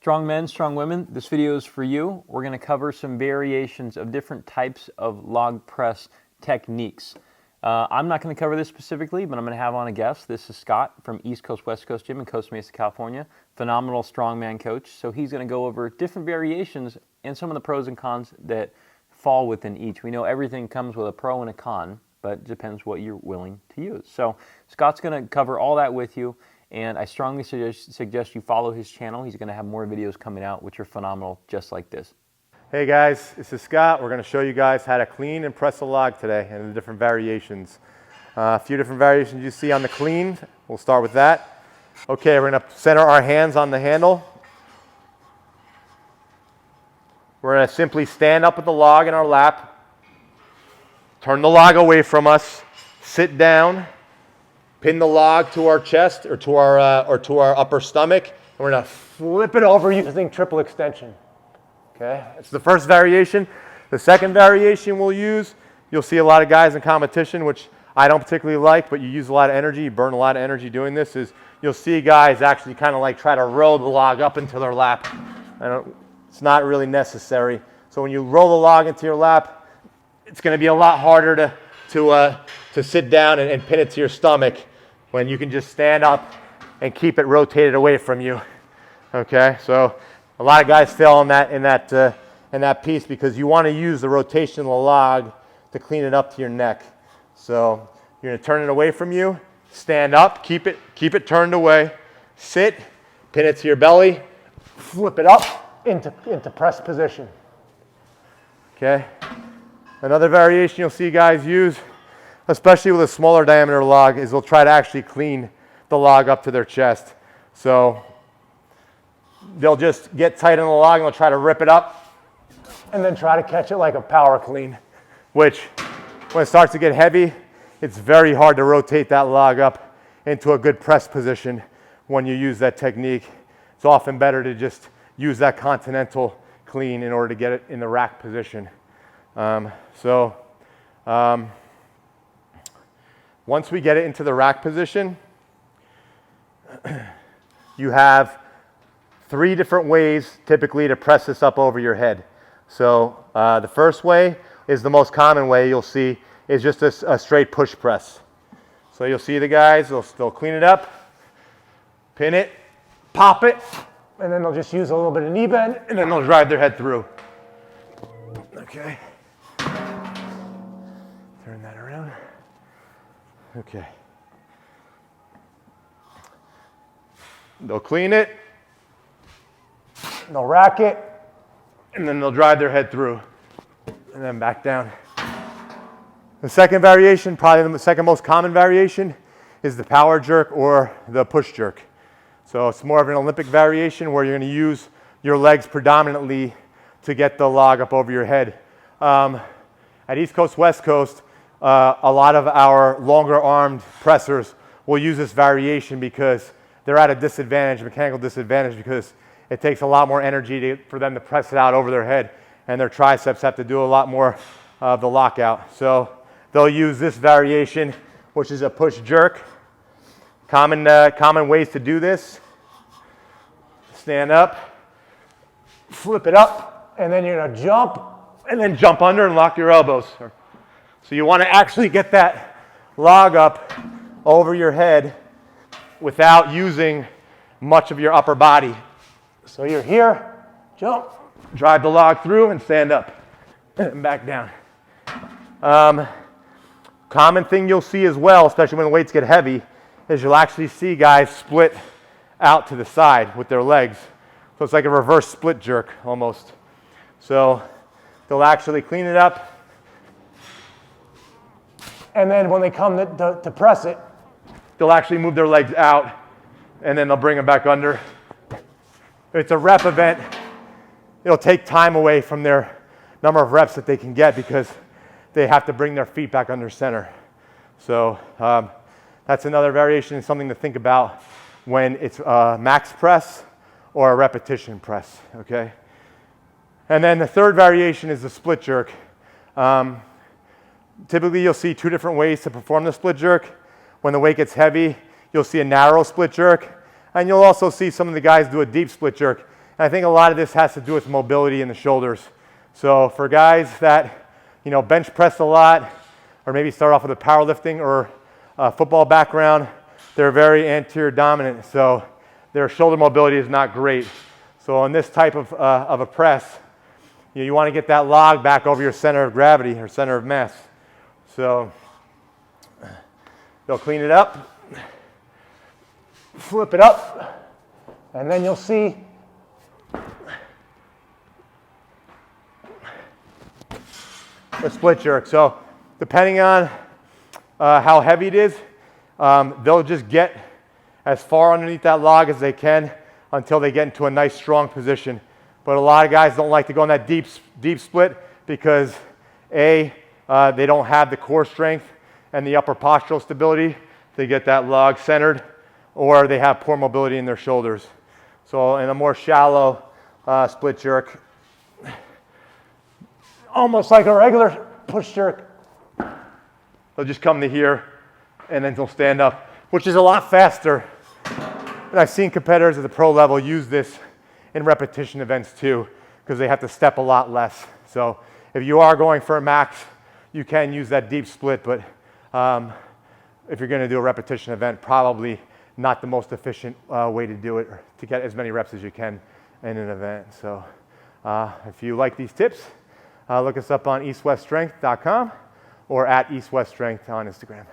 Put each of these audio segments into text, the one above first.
Strong men, strong women, this video is for you. We're going to cover some variations of different types of log press techniques. I'm not going to cover this specifically, but I'm going to have on a guest. This is Scott from East Coast West Coast Gym in Costa Mesa, California. Phenomenal strongman coach. So he's going to go over different variations and some of the pros and cons that fall within each. We know everything comes with a pro and a con, but it depends what you're willing to use. So Scott's going to cover all that with you. And I strongly suggest you follow his channel. He's going to have more videos coming out, which are phenomenal, just like this. Hey guys, this is Scott. We're going to show you guys how to clean and press a log today and the different variations. A few different variations you see on the clean. We'll start with that. Okay, we're going to center our hands on the handle. We're going to simply stand up with the log in our lap, turn the log away from us, sit down, pin the log to our chest or to our upper stomach, and we're going to flip it over using triple extension. Okay, it's the first variation. The second variation we'll use, you'll see a lot of guys in competition, which I don't particularly like, but you use a lot of energy, you burn a lot of energy doing this, is you'll see guys actually kind of like try to roll the log up into their lap. It's not really necessary. So when you roll the log into your lap, it's going to be a lot harder to sit down and pin it to your stomach when you can just stand up and keep it rotated away from you. Okay, so a lot of guys fail in that piece because you want to use the rotation of the log to clean it up to your neck. So you're going to turn it away from you, stand up, keep it turned away, sit, pin it to your belly, flip it up into press position. Okay. Another variation you'll see guys use, especially with a smaller diameter log, is they'll try to actually clean the log up to their chest. So they'll just get tight on the log and they'll try to rip it up and then try to catch it like a power clean, which when it starts to get heavy, it's very hard to rotate that log up into a good press position when you use that technique. It's often better to just use that continental clean in order to get it in the rack position. Once we get it into the rack position, you have 3 different ways typically to press this up over your head. So the first way is the most common way you'll see is just a straight push press. So you'll see the guys, they'll clean it up, pin it, pop it, and then they'll just use a little bit of knee bend, and then they'll drive their head through. Okay. Turn that around. Okay. They'll clean it, they'll rack it, and then they'll drive their head through, and then back down. The second variation, probably the second most common variation, is the power jerk or the push jerk. So it's more of an Olympic variation where you're going to use your legs predominantly to get the log up over your head. At East Coast, West Coast, a lot of our longer armed pressers will use this variation because they're at a disadvantage, mechanical disadvantage, because it takes a lot more energy for them to press it out over their head, and their triceps have to do a lot more of the lockout. So they'll use this variation, which is a push jerk. Common ways to do this: stand up, flip it up, and then you're going to jump, and then jump under and lock your elbows. So you want to actually get that log up over your head without using much of your upper body. So you're here, jump, drive the log through, and stand up, and back down. Common thing you'll see as well, especially when the weights get heavy, is you'll actually see guys split out to the side with their legs. So it's like a reverse split jerk almost. So they'll actually clean it up, and then when they come to press it, they'll actually move their legs out, and then they'll bring them back under. It's a rep event. It'll take time away from their number of reps that they can get because they have to bring their feet back under center. So that's another variation, something to think about when it's a max press or a repetition press, okay? And then the third variation is the split jerk. Typically you'll see 2 different ways to perform the split jerk. When the weight gets heavy, you'll see a narrow split jerk, and you'll also see some of the guys do a deep split jerk. And I think a lot of this has to do with mobility in the shoulders. So for guys that, bench press a lot, or maybe start off with a powerlifting or a football background, they're very anterior dominant, so their shoulder mobility is not great. So on this type of a press, you want to get that log back over your center of gravity or center of mass. So they'll clean it up, flip it up, and then you'll see a split jerk. So depending on how heavy it is, they'll just get as far underneath that log as they can until they get into a nice strong position. But a lot of guys don't like to go in that deep split because they don't have the core strength and the upper postural stability to get that log centered, or they have poor mobility in their shoulders. So in a more shallow split jerk, almost like a regular push jerk, they'll just come to here and then they'll stand up, which is a lot faster. And I've seen competitors at the pro level use this in repetition events too, because they have to step a lot less. So if you are going for a max, you can use that deep split, but if you're going to do a repetition event, probably not the most efficient way to do it, or to get as many reps as you can in an event. So if you like these tips, look us up on eastweststrength.com or at eastweststrength on Instagram.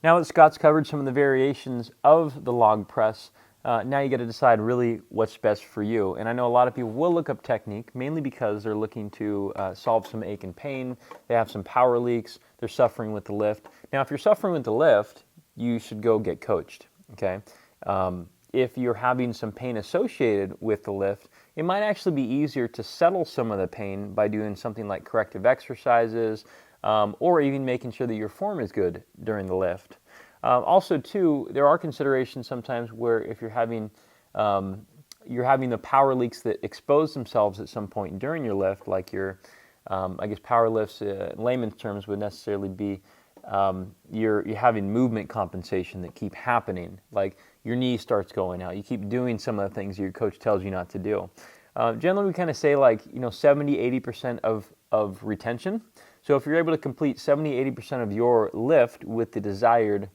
Now that Scott's covered some of the variations of the log press, now you got to decide really what's best for you. And I know a lot of people will look up technique, mainly because they're looking to solve some ache and pain. They have some power leaks. They're suffering with the lift. Now, if you're suffering with the lift, you should go get coached, okay? If you're having some pain associated with the lift, it might actually be easier to settle some of the pain by doing something like corrective exercises, or even making sure that your form is good during the lift. Also, too, there are considerations sometimes where if you're having the power leaks that expose themselves at some point during your lift, like your, I guess power lifts in layman's terms would necessarily be you're having movement compensation that keep happening, like your knee starts going out. You keep doing some of the things your coach tells you not to do. Generally, we kind of say 70-80% of retention. So if you're able to complete 70-80% of your lift with the desired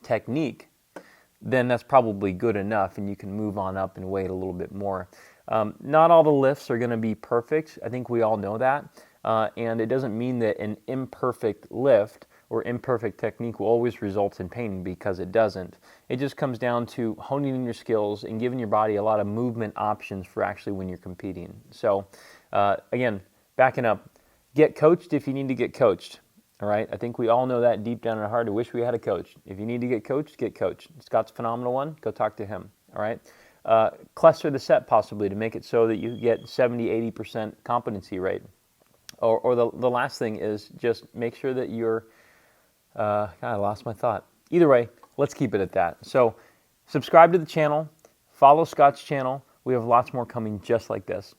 technique, then that's probably good enough, and you can move on up and weight a little bit more. Not all the lifts are going to be perfect. I think we all know that. And it doesn't mean that an imperfect lift or imperfect technique will always result in pain, because it doesn't. It just comes down to honing in your skills and giving your body a lot of movement options for actually when you're competing. So again, backing up, get coached if you need to get coached. All right, I think we all know that deep down in our heart. I wish we had a coach. If you need to get coached, get coached. Scott's a phenomenal one. Go talk to him. All right, cluster the set possibly to make it so that you get 70-80% competency rate. Or the last thing is just make sure that you're. God, I lost my thought. Either way, let's keep it at that. So, subscribe to the channel. Follow Scott's channel. We have lots more coming just like this.